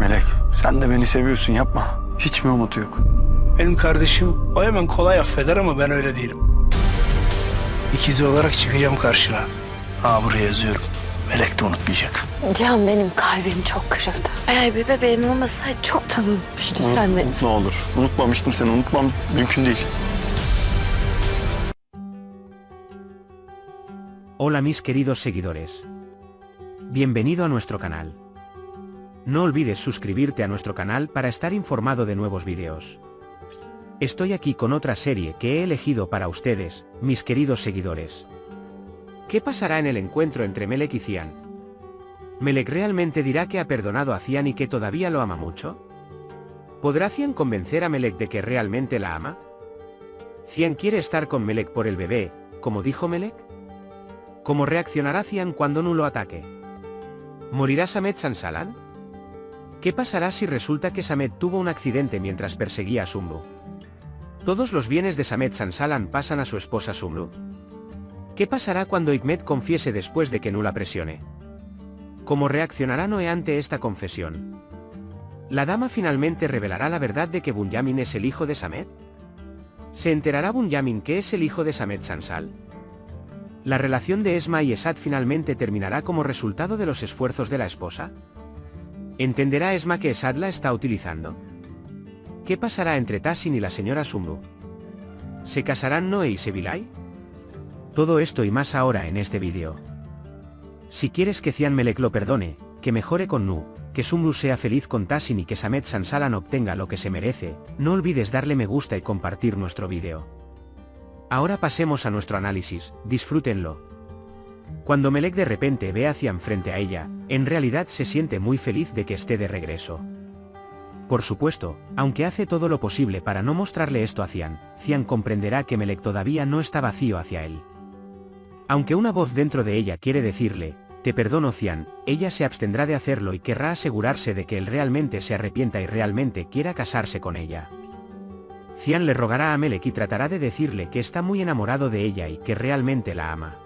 Melek, sen de beni seviyorsun, yapma. Hiç mi umutu yok? Benim kardeşim o hemen kolay affeder ama ben öyle değilim. İkizi olarak çıkacağım karşına. Ha, buraya yazıyorum. Melek de unutmayacak. Can, benim kalbim çok kırıldı. Eğer bir bebeğim olmasaydı çoktan unutmuştu sen beni. Ne olur. Unutmamıştım seni. Unutmam mümkün değil. Hola mis queridos seguidores. Bienvenido a nuestro canal. No olvides suscribirte a nuestro canal para estar informado de nuevos vídeos. Estoy aquí con otra serie que he elegido para ustedes, mis queridos seguidores. ¿Qué pasará en el encuentro entre Melek y Cian? ¿Melek realmente dirá que ha perdonado a Cian y que todavía lo ama mucho? ¿Podrá Cian convencer a Melek de que realmente la ama? ¿Cian quiere estar con Melek por el bebé, como dijo Melek? ¿Cómo reaccionará Cian cuando Nu lo ataque? ¿Morirá Samet Sansalan? ¿Qué pasará si resulta que Samet tuvo un accidente mientras perseguía a Sumru? ¿Todos los bienes de Samet Sansalan pasan a su esposa Sumru? ¿Qué pasará cuando Hikmet confiese después de que Nu la presione? ¿Cómo reaccionará Noé ante esta confesión? ¿La dama finalmente revelará la verdad de que Bunyamin es el hijo de Samet? ¿Se enterará Bunyamin que es el hijo de Samet Sansal? ¿La relación de Esma y Esad finalmente terminará como resultado de los esfuerzos de la esposa? ¿Entenderá Esma que Esad la está utilizando? ¿Qué pasará entre Tassin y la señora Sumru? ¿Se casarán Noé y Sebilay? Todo esto y más ahora en este vídeo. Si quieres que Cian Melek lo perdone, que mejore con Nu, que Sumru sea feliz con Tassin y que Samet Sansalan obtenga lo que se merece, no olvides darle me gusta y compartir nuestro vídeo. Ahora pasemos a nuestro análisis, disfrútenlo. Cuando Melek de repente ve a Cian frente a ella, en realidad se siente muy feliz de que esté de regreso. Por supuesto, aunque hace todo lo posible para no mostrarle esto a Cian, Cian comprenderá que Melek todavía no está vacío hacia él. Aunque una voz dentro de ella quiere decirle, te perdono Cian, ella se abstendrá de hacerlo y querrá asegurarse de que él realmente se arrepienta y realmente quiera casarse con ella. Cian le rogará a Melek y tratará de decirle que está muy enamorado de ella y que realmente la ama.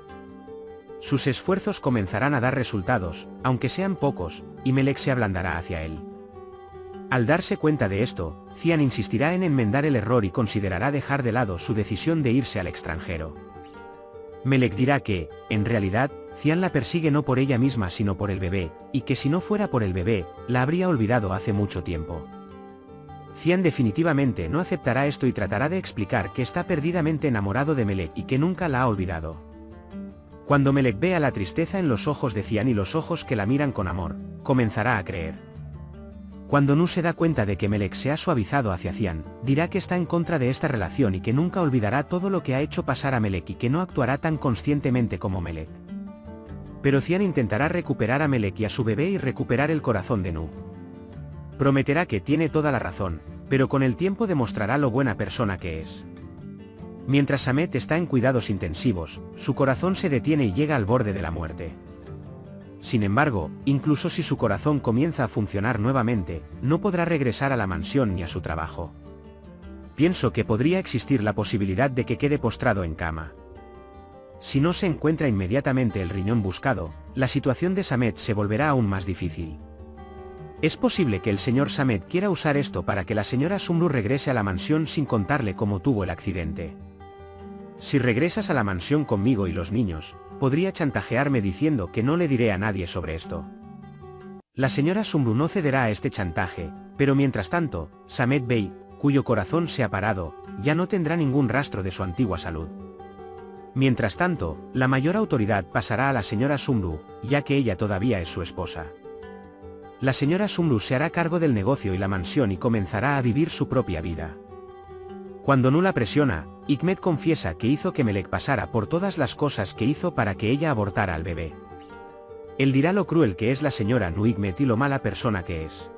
Sus esfuerzos comenzarán a dar resultados, aunque sean pocos, y Melek se ablandará hacia él. Al darse cuenta de esto, Cian insistirá en enmendar el error y considerará dejar de lado su decisión de irse al extranjero. Melek dirá que, en realidad, Cian la persigue no por ella misma sino por el bebé, y que si no fuera por el bebé, la habría olvidado hace mucho tiempo. Cian definitivamente no aceptará esto y tratará de explicar que está perdidamente enamorado de Melek y que nunca la ha olvidado. Cuando Melek vea la tristeza en los ojos de Cian y los ojos que la miran con amor, comenzará a creer. Cuando Nu se da cuenta de que Melek se ha suavizado hacia Cian, dirá que está en contra de esta relación y que nunca olvidará todo lo que ha hecho pasar a Melek y que no actuará tan conscientemente como Melek. Pero Cian intentará recuperar a Melek y a su bebé y recuperar el corazón de Nu. Prometerá que tiene toda la razón, pero con el tiempo demostrará lo buena persona que es. Mientras Samet está en cuidados intensivos, su corazón se detiene y llega al borde de la muerte. Sin embargo, incluso si su corazón comienza a funcionar nuevamente, no podrá regresar a la mansión ni a su trabajo. Pienso que podría existir la posibilidad de que quede postrado en cama. Si no se encuentra inmediatamente el riñón buscado, la situación de Samet se volverá aún más difícil. Es posible que el señor Samet quiera usar esto para que la señora Sumru regrese a la mansión sin contarle cómo tuvo el accidente. Si regresas a la mansión conmigo y los niños, podría chantajearme diciendo que no le diré a nadie sobre esto. La señora Sumru no cederá a este chantaje, pero mientras tanto, Samet Bey, cuyo corazón se ha parado, ya no tendrá ningún rastro de su antigua salud. Mientras tanto, la mayor autoridad pasará a la señora Sumru, ya que ella todavía es su esposa. La señora Sumru se hará cargo del negocio y la mansión y comenzará a vivir su propia vida. Cuando Nu la presiona, Hikmet confiesa que hizo que Melek pasara por todas las cosas que hizo para que ella abortara al bebé. Él dirá lo cruel que es la señora Nu Hikmet y lo mala persona que es.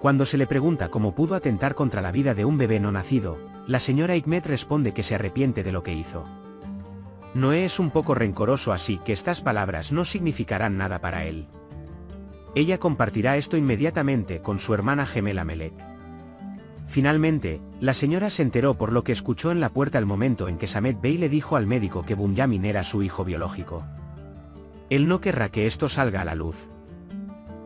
Cuando se le pregunta cómo pudo atentar contra la vida de un bebé no nacido, la señora Hikmet responde que se arrepiente de lo que hizo. Noé es un poco rencoroso, así que estas palabras no significarán nada para él. Ella compartirá esto inmediatamente con su hermana gemela Melek. Finalmente, la señora se enteró por lo que escuchó en la puerta el momento en que Samet Bey le dijo al médico que Bunyamin era su hijo biológico. Él no querrá que esto salga a la luz.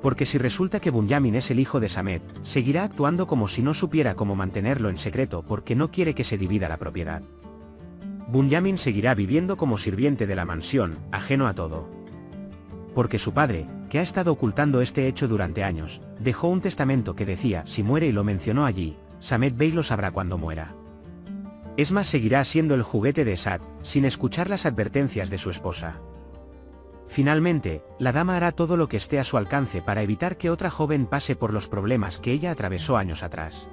Porque si resulta que Bunyamin es el hijo de Samet, seguirá actuando como si no supiera cómo mantenerlo en secreto porque no quiere que se divida la propiedad. Bunyamin seguirá viviendo como sirviente de la mansión, ajeno a todo. Porque su padre, que ha estado ocultando este hecho durante años, dejó un testamento que decía si muere y lo mencionó allí, Samet Bey lo sabrá cuando muera. Esma seguirá siendo el juguete de Esat, sin escuchar las advertencias de su esposa. Finalmente, la dama hará todo lo que esté a su alcance para evitar que otra joven pase por los problemas que ella atravesó años atrás.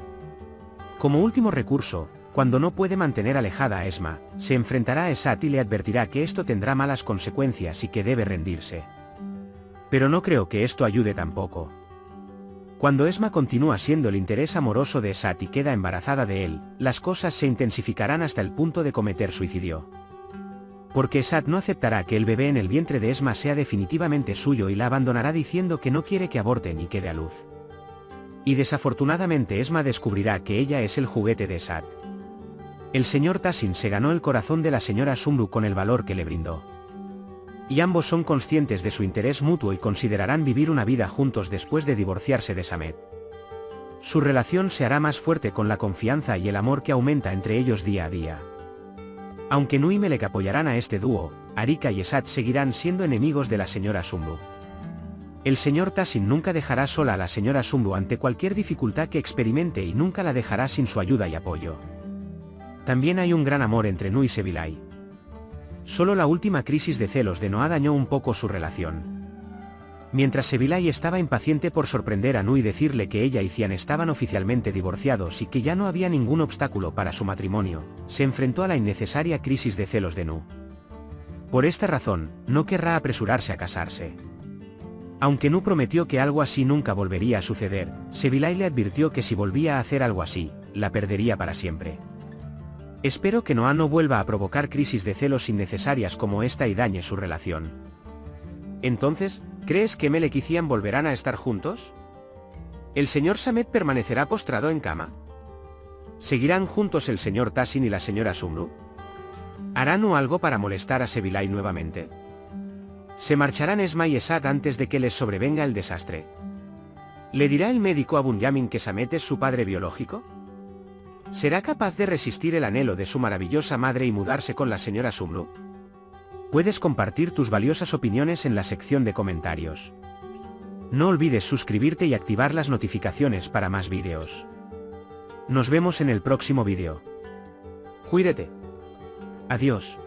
Como último recurso, cuando no puede mantener alejada a Esma, se enfrentará a Esat y le advertirá que esto tendrá malas consecuencias y que debe rendirse. Pero no creo que esto ayude tampoco. Cuando Esma continúa siendo el interés amoroso de Esat y queda embarazada de él, las cosas se intensificarán hasta el punto de cometer suicidio. Porque Esat no aceptará que el bebé en el vientre de Esma sea definitivamente suyo y la abandonará diciendo que no quiere que aborte ni quede a luz. Y desafortunadamente Esma descubrirá que ella es el juguete de Esat. El señor Tassin se ganó el corazón de la señora Sumru con el valor que le brindó. Y ambos son conscientes de su interés mutuo y considerarán vivir una vida juntos después de divorciarse de Samet. Su relación se hará más fuerte con la confianza y el amor que aumenta entre ellos día a día. Aunque Nui y Melek apoyarán a este dúo, Arika y Esat seguirán siendo enemigos de la señora Sumru. El señor Tassin nunca dejará sola a la señora Sumru ante cualquier dificultad que experimente y nunca la dejará sin su ayuda y apoyo. También hay un gran amor entre Nui y Sebilay. Solo la última crisis de celos de Noah dañó un poco su relación. Mientras Sebilay estaba impaciente por sorprender a Nui y decirle que ella y Cian estaban oficialmente divorciados y que ya no había ningún obstáculo para su matrimonio, se enfrentó a la innecesaria crisis de celos de Nu. Por esta razón, no querrá apresurarse a casarse. Aunque Nu prometió que algo así nunca volvería a suceder, Sebilay le advirtió que si volvía a hacer algo así, la perdería para siempre. Espero que Noah no vuelva a provocar crisis de celos innecesarias como esta y dañe su relación. Entonces, ¿crees que Melek y Cian volverán a estar juntos? ¿El señor Samet permanecerá postrado en cama? ¿Seguirán juntos el señor Tassin y la señora Sumru? ¿Hará Nu algo para molestar a Sebilay nuevamente? ¿Se marcharán Esma y Esat antes de que les sobrevenga el desastre? ¿Le dirá el médico a Bunyamin que Samet es su padre biológico? ¿Será capaz de resistir el anhelo de su maravillosa madre y mudarse con la señora Sumru? Puedes compartir tus valiosas opiniones en la sección de comentarios. No olvides suscribirte y activar las notificaciones para más vídeos. Nos vemos en el próximo vídeo. Cuídate. Adiós.